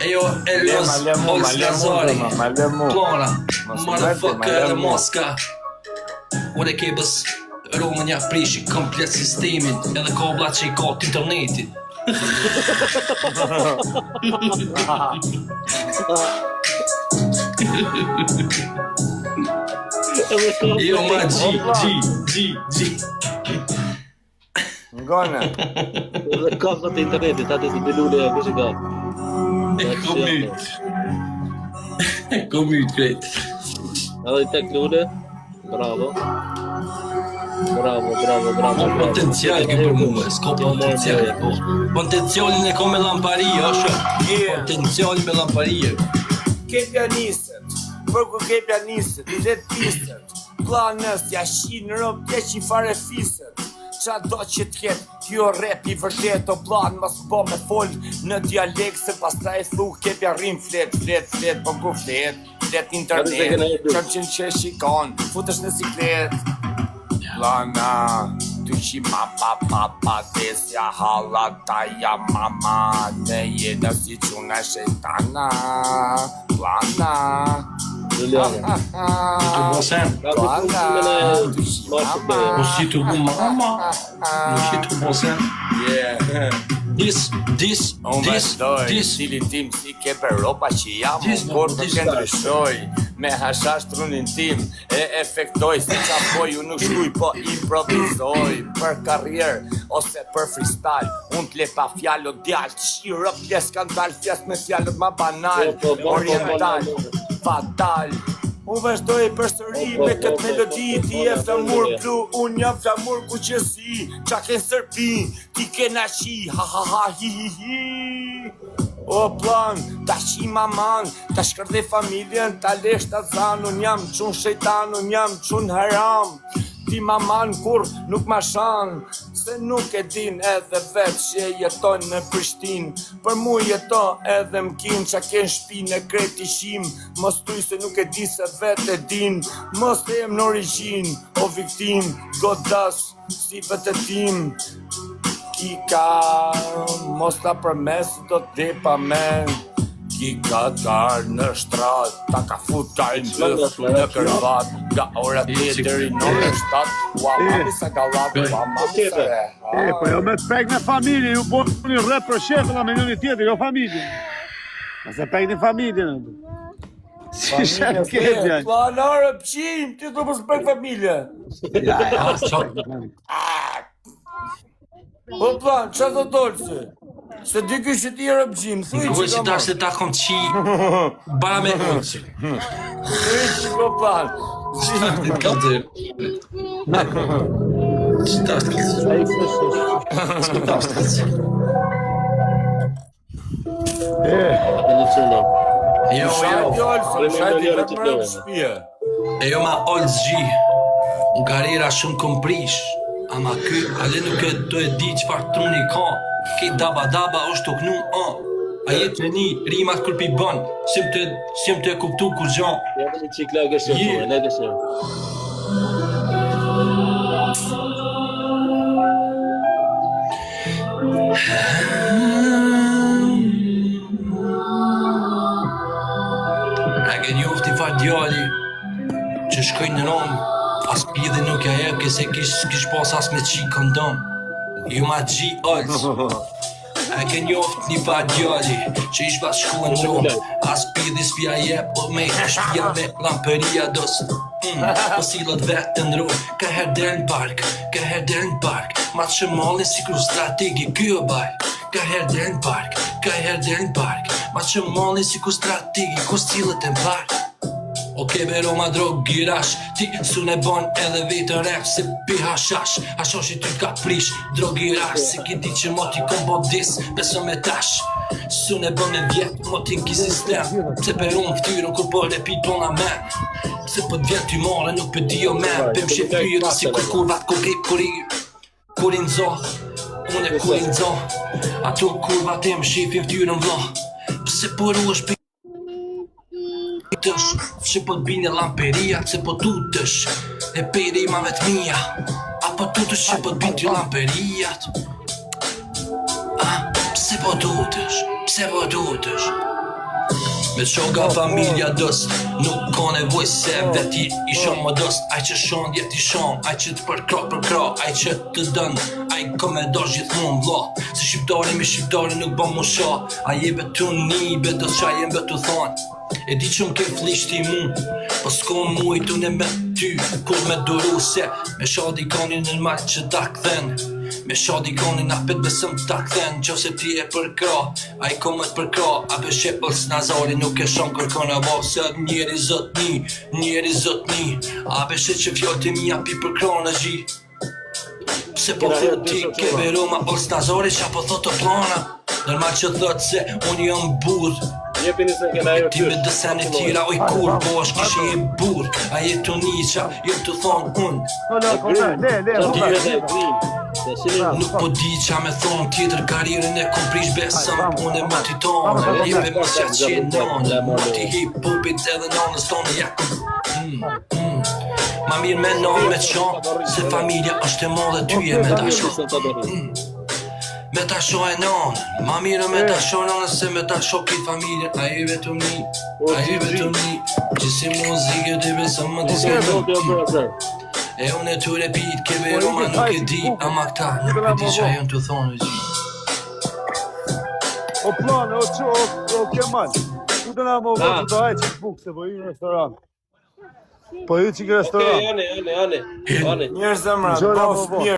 Ejo, Elos, Ols Lazari, Plana, motherfucker edhe Moska. Ore kebës, Romënja prishi komplet sistemin, edhe kabla që i ka të internetit. Jo ma G. Ngone. Dhe kafët e internetit, atë të dilule e kështë ka. E komyt krejt. Edhe i tek lule, bravo. Potencial ke për mua, s'ka potencial po. Potencialin e ka me llamparia, është. Potencialin me llamparia. Ke pianistet, për ku ke pianistet, 10 pistet. Planës, jashin, rëp, tjeqin fare fiset. Qa do që t'ket, kjo rap i vërtet o plan, mas po me fol në dialekt, se pas ta e thu kepja rrim flet, po ku flet internet, qëm që shikon, futesh në siklet. Plana, ty që pa desja halata ja mama, ne jena si quna shetana. Plana, Plana, ty që mama. si të bu mama, si të bosen. Dis. Cili tim si ke për ropa që jam kur të këndryshoj. Me hashash trunin tim e efektoj, si qa po ju nuk shkuj po improvizoj. Për karrier ose për freestyle, unë t'le pa fjallë o djallë, shiro pje skandal, fjas me fjallët ma banal, oriental, fatal. Unë vazhdoj përsëri me këtë melodi, ti e flamur blu, unë jam flamur kuqezi, qa ke sërpi, ti ke nashi, ha hi. O plan, ta shi maman, ta shkërde familjen, ta lesh ta zan, unë jam qun shejtan, unë jam qun haram. Ti maman kur nuk ma shan, se nuk e din edhe vet që e jeton në Prishtin. Për mu jeto edhe m'kin qa ken shpin e kreti shim. Mos tuj se nuk e di se vet e din, mos të jem në origin, o viktim, godas si vete tim. Kika, mos ta përmes do t'depa men. Kika t'ar në shtrat, ta ka fut kajnë bëf në kërvat. Nga ora 8 deri në orën 7, ua mami sa gallat, ua mami sa re. Po jo me t'pek në familje, ju po një rrët për shefëlla me njëni tjetër, jo familje. Nëse pek në familje në du. Si shep kebja. Planare pëqim, ti të mësë pek familje. O plan, qa të dolëse? Se dy kështë ti e rëpgjim, thuj që Goj që tash të ta kom qi, bara me uqë. thuj që ko plan. Qëtë ka të Qëtë ashtë të Jo, jo ma Olz G, në karriera shumë kom prish, ama ky, ale nuk e do e di qfar truni ka, ki daba është të knu, a jetë në një rimat kur pi bën, sim të e kuptu kur gjan. Ja në qikla gëshë, ne gëshë. A ke njofti fa djali që shkojnë në nom, as pjedhe nuk ja jep, se kish pas as me qi kondom. Ju ma G Olz. A ke njoft një fa djali që ish pas shku në rom, as pjedhe s'pja jep, o me shpja me lamperia dos. Po silot vetë në rom, ka her del në park, ma të shëmallin si kur strategi kjo baj. Ka her del në park, ma të shëmallin si kur strategi ku stilët e në park. Oke bero ma drog girash, ti su ne bon edhe vetën rap se pi hashash. Hashashi ty t'ka prish, drog girash, se ki di që mo ti kom bo dis, beso me tash. Su ne bon me vjet, mo ti n'ki sistem, pse per unë ftyrën kur po repi tona men. Pse po t'vjen ty mare nuk për dio men, pëm shepyrë si kur kurvat kur i nzo, unë e kur i nzo, ato kurvat e më shepin ftyrën vla. Pse po ru është pi që po t'bine lamperia, se po tutësh e pere ima vetë mija, apo tutësh që po t'bine t'y lamperiat. Pse po tutësh? Me shoga familja dost, nuk ka nevoj se veti i shon modest. Aj që shon jet i shon, aj që të përkra, aj që të dën, aj ka me dash gjithmon vlla. Se shqiptari me shqiptari nuk ban mu sha, aj je betuni, bedo qaj jem betu than. E di që m'ke flishti mu, po s'ko mujt unë me ty, kur me duru se me shadi kanin në mal që ta kthen. Me shadi kanin apet besëm ta kthen, qo se ti e përkra, a i komet përkra, a beshe pëls Nazari nuk e shon kërkon e bab, se njeri zotni, a beshe që fjoti mi api përkra në gji. Pse po thot ti ke beru ma pëls Nazari qa po thot të plana, normal që thot se unë jam burr. Ti me dëseni tira oj kur, po është kishe je burr, a je të niqa, jem të thonë unë. Nuk po di qa me thonë tjetër karierën e kom prish besëm, unë e më t'i tonë, jepe më qa qenë më t'i hip-hopit edhe nanës tonë jakëm. Ma mirë me nanë me qanë, se familja është e madhe ty e me ta shonë. Me ta shoh e nanë, ma mirë me ta shoh nanë se me ta shoh ki familjen. A i vetëm ni, që si muzike t'i besëm më t'i s'këmë. E unë e t'u repit, ke veru ma nuk e di, ama këta nuk e di qa jën t'u thonë e gji. O plane, o Kemal, ku të na më vëtë të hajë që t'buk, se po i në restoran. Po i që i restoran. Ane. Mirë zemra, bof mirë.